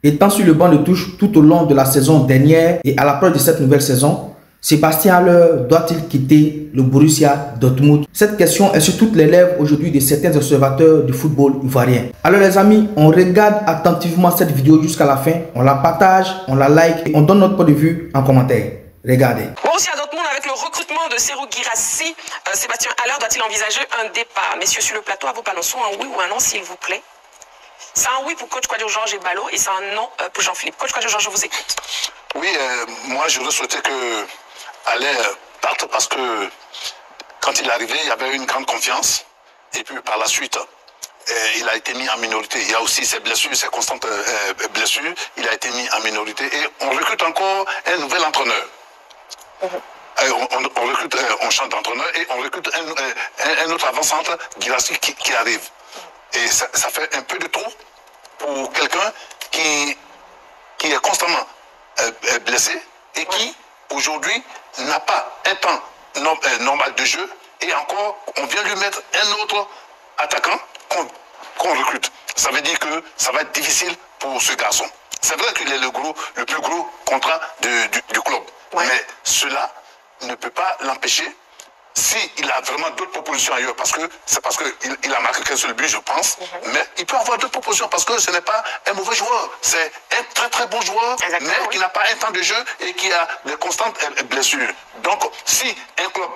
Étant sur le banc de touche tout au long de la saison dernière et à l'approche de cette nouvelle saison, Sébastien Haller doit-il quitter le Borussia Dortmund? Cette question est sur toutes les lèvres aujourd'hui de certains observateurs du football ivoirien. Alors les amis, on regarde attentivement cette vidéo jusqu'à la fin, on la partage, on la like et on donne notre point de vue en commentaire. Regardez. Borussia Dortmund, avec le recrutement de Serhou Guirassy, Sébastien Haller doit-il envisager un départ? Messieurs sur le plateau, à vos balançons, un oui ou un non s'il vous plaît. C'est un oui pour coach Kouadio Georges et Ballot et c'est un non pour Jean-Philippe. Coach Kouadio Georges, je vous écoute. Oui, moi j'aurais souhaité que Haller parte parce que quand il est arrivé, il y avait une grande confiance et puis par la suite, il a été mis en minorité. Il y a aussi ses blessures, ses constantes blessures. Il a été mis en minorité et on recrute encore un nouvel entraîneur. On recrute, on change d'entraîneur et on recrute un autre avant-centre, Guirassy, qui arrive. Et ça fait un peu de trop pour quelqu'un qui est constamment blessé et qui, aujourd'hui, n'a pas un temps normal de jeu. Et encore, on vient lui mettre un autre attaquant qu'on recrute. Ça veut dire que ça va être difficile pour ce garçon. C'est vrai qu'il est le plus gros contrat du club. Ouais. Mais cela ne peut pas l'empêcher. S'il a vraiment d'autres propositions ailleurs, c'est parce qu'il a marqué qu'un seul but, je pense, mais il peut avoir d'autres propositions parce que ce n'est pas un mauvais joueur, c'est un très très bon joueur, mais qui n'a pas un temps de jeu et qui a des constantes blessures. Donc, si un club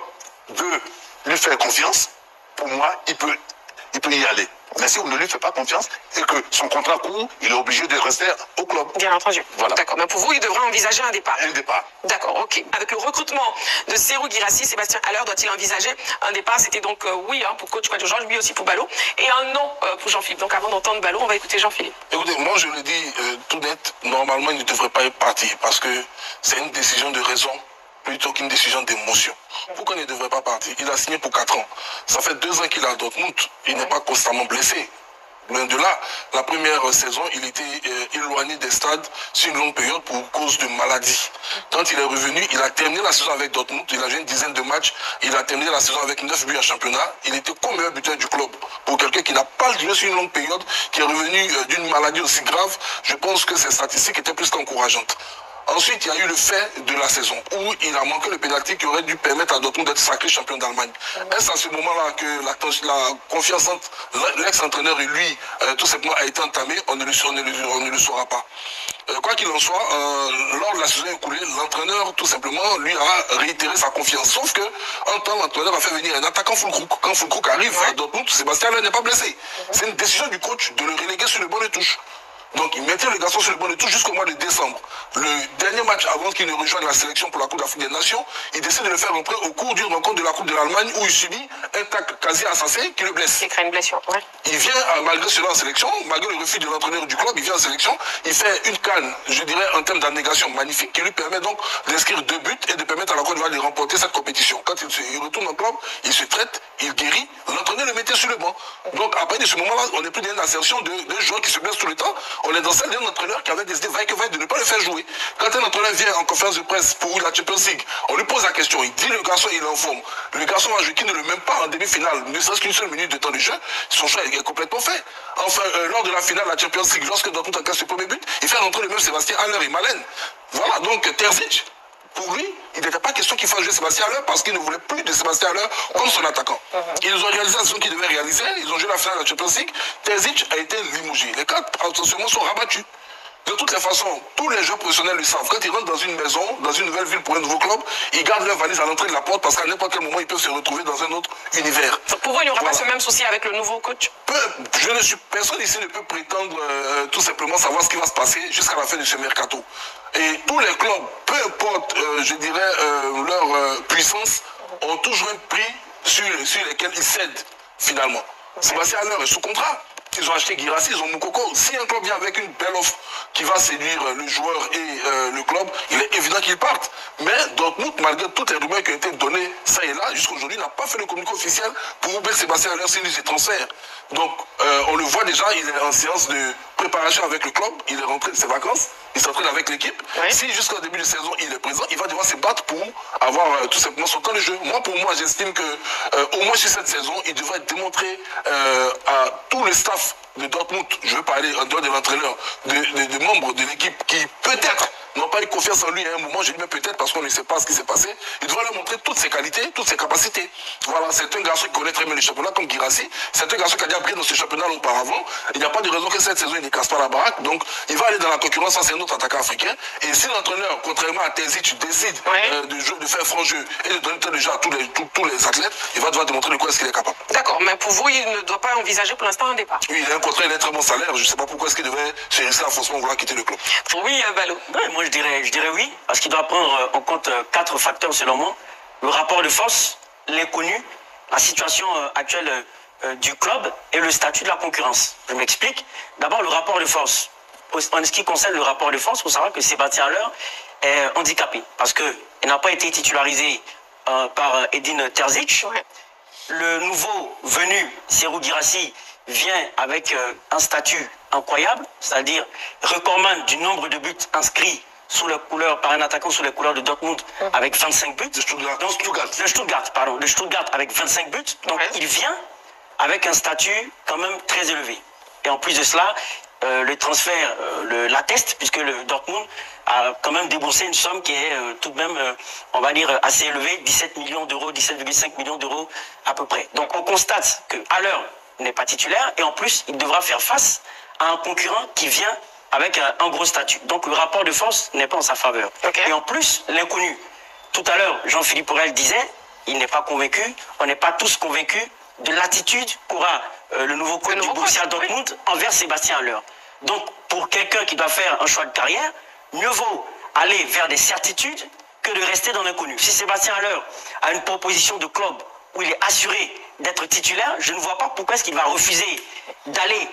veut lui faire confiance, pour moi, il peut y aller. Mais si on ne lui fait pas confiance et que son contrat court, il est obligé de rester au club. Bien entendu. Voilà. D'accord. Mais pour vous, il devrait envisager un départ. Un départ. D'accord, ok. Avec le recrutement de Serhou Guirassy, Sébastien Haller doit-il envisager un départ? C'était donc oui pour coach Kouadio Georges, lui aussi pour Ballot, et un non pour Jean-Philippe. Donc avant d'entendre Ballot, on va écouter Jean-Philippe. Écoutez, moi je le dis tout net, normalement il ne devrait pas partir parce que c'est une décision de raison plutôt qu'une décision d'émotion. Pourquoi il ne devrait pas partir? Il a signé pour 4 ans. Ça fait 2 ans qu'il est à Dortmund. Il n'est pas constamment blessé. Loin de là, la première saison, il était éloigné des stades sur une longue période pour cause de maladie. Quand il est revenu, il a terminé la saison avec Dortmund. Il a joué une dizaine de matchs. Il a terminé la saison avec 9 buts en championnat. Il était comme meilleur buteur du club. Pour quelqu'un qui n'a pas joué sur une longue période, qui est revenu d'une maladie aussi grave, je pense que ces statistiques étaient plus qu'encourageantes. Ensuite, il y a eu le fait de la saison où il a manqué le pénalty qui aurait dû permettre à Dortmund d'être sacré champion d'Allemagne. Est-ce à ce moment-là que la confiance entre l'ex-entraîneur et lui, tout simplement, a été entamée? On ne le saura pas. Quoi qu'il en soit, lors de la saison écoulée, l'entraîneur, tout simplement, lui a réitéré sa confiance. Sauf que, en temps, l'entraîneur a fait venir un attaquant Füllkrug. Quand Füllkrug arrive à Dortmund, Sébastien Haller n'est pas blessé. C'est une décision du coach de le reléguer sur le banc de touche. Donc il maintient le garçon sur le banc de touche jusqu'au mois de décembre. Le dernier match avant qu'il ne rejoigne la sélection pour la Coupe d'Afrique des Nations, il décide de le faire rentrer au cours d'une rencontre de la Coupe de l'Allemagne où il subit un tacle quasi assassin qui le blesse. Il crée une blessure, ouais. Il vient, malgré cela en sélection, malgré le refus de l'entraîneur du club, il vient en sélection, il fait une canne, je dirais, en termes d'abnégation magnifique, qui lui permet donc d'inscrire 2 buts et de permettre à la Côte d'Ivoire de remporter cette compétition. Quand il retourne au club, il se traite, il guérit, l'entraîneur le mettait sur le banc. Donc à partir de ce moment-là, on n'est plus dans une assertion d'un joueur qui se blesse tout le temps, on est dans celle d'un entraîneur qui avait décidé de ne pas le faire jouer. Quand un entraîneur vient en conférence de presse pour la Champions League, on lui pose la question, il dit le garçon il est en forme. Le garçon a joué qui ne le même pas en demi-finale, ne serait-ce qu'une seule minute de temps de jeu, son choix est complètement fait. Enfin, lors de la finale de la Champions League, lorsque Dortmund a cassé ce premier but, il fait rentrer le même Sébastien Haller et Malen. Voilà, donc Terzic, pour lui, il n'était pas question qu'il fasse jouer Sébastien Haller parce qu'il ne voulait plus de Sébastien Haller comme son attaquant. Ils ont réalisé la saison qu'ils devaient réaliser, ils ont joué la finale de la Champions League, Terzic a été limogé. Les 4 potentiellement sont rabattus. De toutes les façons, tous les joueurs professionnels le savent. Quand ils rentrent dans une maison, dans une nouvelle ville pour un nouveau club, ils gardent leur valise à l'entrée de la porte parce qu'à n'importe quel moment, ils peuvent se retrouver dans un autre univers. Pour vous, il n'y aura pas ce même souci avec le nouveau coach? Personne ici ne peut prétendre tout simplement savoir ce qui va se passer jusqu'à la fin de ce mercato. Et tous les clubs, peu importe, je dirais, leur puissance, ont toujours un prix sur lesquels ils cèdent finalement. Sébastien Haller est sous contrat. Ils ont acheté Guirassy, ils ont Moukoko. Si un club vient avec une belle offre qui va séduire le joueur et le club, il est évident qu'ils partent. Mais Dortmund, malgré toutes les rumeurs qui ont été données ça et là, jusqu'à aujourd'hui, n'a pas fait le communiqué officiel pour ouvrir Sébastien Haller signe ses transferts. Donc, on le voit déjà, il est en séance de préparation avec le club, il est rentré de ses vacances, il s'entraîne avec l'équipe. Oui. Si jusqu'au début de saison, il est présent, il va devoir se battre pour avoir tout simplement son temps de jeu. Moi, pour moi, j'estime que au moins sur cette saison, il devrait démontrer à tout le staff de Dortmund, je veux parler en dehors de l'entraîneur, de membres de l'équipe qui peut-être n'ont pas eu confiance en lui à un moment, je dis même peut-être parce qu'on ne sait pas ce qui s'est passé, il devrait leur montrer toutes ses qualités, toutes ses capacités. Voilà, c'est un garçon qui connaît très bien le championnat comme Guirassy, c'est un garçon qui a déjà brillé dans ce championnat auparavant, il n'y a pas de raison que cette saison il ne casse pas la baraque, donc il va aller dans la concurrence, ça c'est un autre attaquant africain, et si l'entraîneur, contrairement à Terzic, tu décides de faire franc jeu et de donner le jeu à tous les athlètes, il va devoir démontrer de quoi est-ce qu'il est capable. D'accord, mais pour vous, il ne doit pas envisager pour l'instant un départ. Oui, il a un contrat, il a un très bon salaire, je ne sais pas pourquoi est-ce qu'il devrait se laisser à forcément vouloir quitter le club. Oui, Ballot. Ouais, moi je dirais oui, parce qu'il doit prendre en compte 4 facteurs selon moi. Le rapport de force, l'inconnu, la situation actuelle du club et le statut de la concurrence. Je m'explique. D'abord, le rapport de force. En ce qui concerne le rapport de force, il faut savoir que Sébastien Haller est handicapé parce qu'il n'a pas été titularisé par Edin Terzic. Ouais. Le nouveau venu, Serhou Guirassy, vient avec un statut incroyable, c'est-à-dire recordman du nombre de buts inscrits sous les couleurs, par un attaquant sous les couleurs de Dortmund avec 25 buts. De Stuttgart avec 25 buts. Donc il vient avec un statut quand même très élevé. Et en plus de cela, le transfert l'atteste, puisque le Dortmund a quand même déboursé une somme qui est tout de même, on va dire, assez élevée, 17 millions d'euros, 17,5 millions d'euros à peu près. Donc on constate que Haller n'est pas titulaire et en plus il devra faire face à un concurrent qui vient avec un gros statut. Donc le rapport de force n'est pas en sa faveur. Okay. Et en plus, l'inconnu. Tout à l'heure, Jean-Philippe Aurel disait, il n'est pas convaincu, on n'est pas tous convaincus de l'attitude qu'aura le nouveau coach du Borussia Dortmund envers Sébastien Haller. Donc pour quelqu'un qui doit faire un choix de carrière, mieux vaut aller vers des certitudes que de rester dans l'inconnu. Si Sébastien Haller a une proposition de club où il est assuré d'être titulaire, je ne vois pas pourquoi est-ce qu'il va refuser d'aller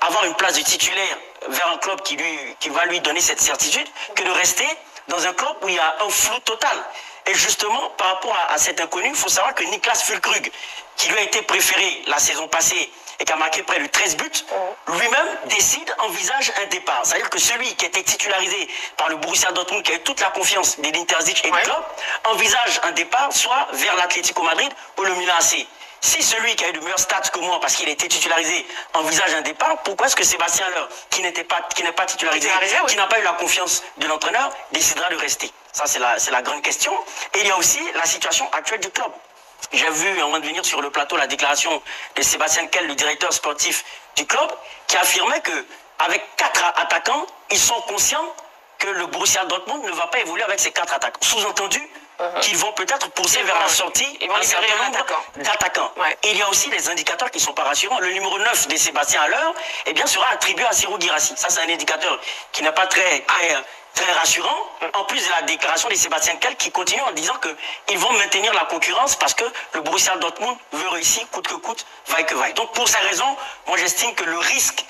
avoir une place de titulaire vers un club qui va lui donner cette certitude que de rester dans un club où il y a un flou total. Et justement, par rapport à cet inconnu, il faut savoir que Niklas Füllkrug, qui lui a été préféré la saison passée et qui a marqué près de 13 buts, lui-même envisage un départ. C'est-à-dire que celui qui a été titularisé par le Borussia Dortmund, qui a eu toute la confiance d'Edin Terzic et du club, envisage un départ soit vers l'Atlético Madrid ou le Milan AC. Si celui qui a eu de meilleurs stats que moi, parce qu'il a été titularisé, envisage un départ, pourquoi est-ce que Sébastien Haller, qui n'est pas titularisé, qui n'a pas eu la confiance de l'entraîneur, décidera de rester? Ça, c'est la grande question. Et il y a aussi la situation actuelle du club. J'ai vu, avant de venir sur le plateau, la déclaration de Sébastien Kell, le directeur sportif du club, qui affirmait qu'avec 4 attaquants, ils sont conscients que le Borussia Dortmund ne va pas évoluer avec ces 4 attaquants. Sous-entendu, qu'ils vont peut-être pousser vers la sortie un certain nombre d'attaquants. Ouais. Et il y a aussi des indicateurs qui ne sont pas rassurants. Le numéro 9 de Sébastien Haller sera attribué à Serhou Guirassy. Ça, c'est un indicateur qui n'est pas très rassurant. En plus de la déclaration de Sébastien Kell qui continue en disant qu'ils vont maintenir la concurrence parce que le Borussia Dortmund veut réussir coûte que coûte, vaille que vaille. Donc pour ces raisons, moi j'estime que le risque,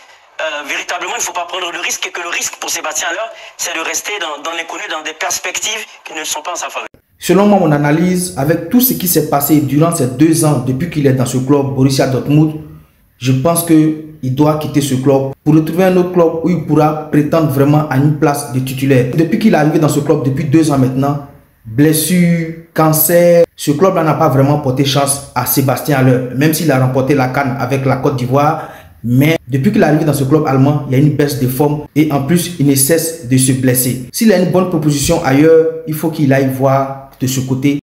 véritablement, il ne faut pas prendre le risque et que le risque pour Sébastien Haller, c'est de rester dans l'inconnu, dans des perspectives qui ne sont pas en sa faveur. Selon moi, mon analyse, avec tout ce qui s'est passé durant ces 2 ans depuis qu'il est dans ce club, Borussia Dortmund, je pense qu'il doit quitter ce club pour retrouver un autre club où il pourra prétendre vraiment à une place de titulaire. Depuis qu'il est arrivé dans ce club, depuis 2 ans maintenant, blessure, cancer, ce club-là n'a pas vraiment porté chance à Sébastien Haller, même s'il a remporté la CAN avec la Côte d'Ivoire. Mais depuis qu'il est arrivé dans ce club allemand, il y a une baisse de forme et en plus, il ne cesse de se blesser. S'il a une bonne proposition ailleurs, il faut qu'il aille voir de ce côté.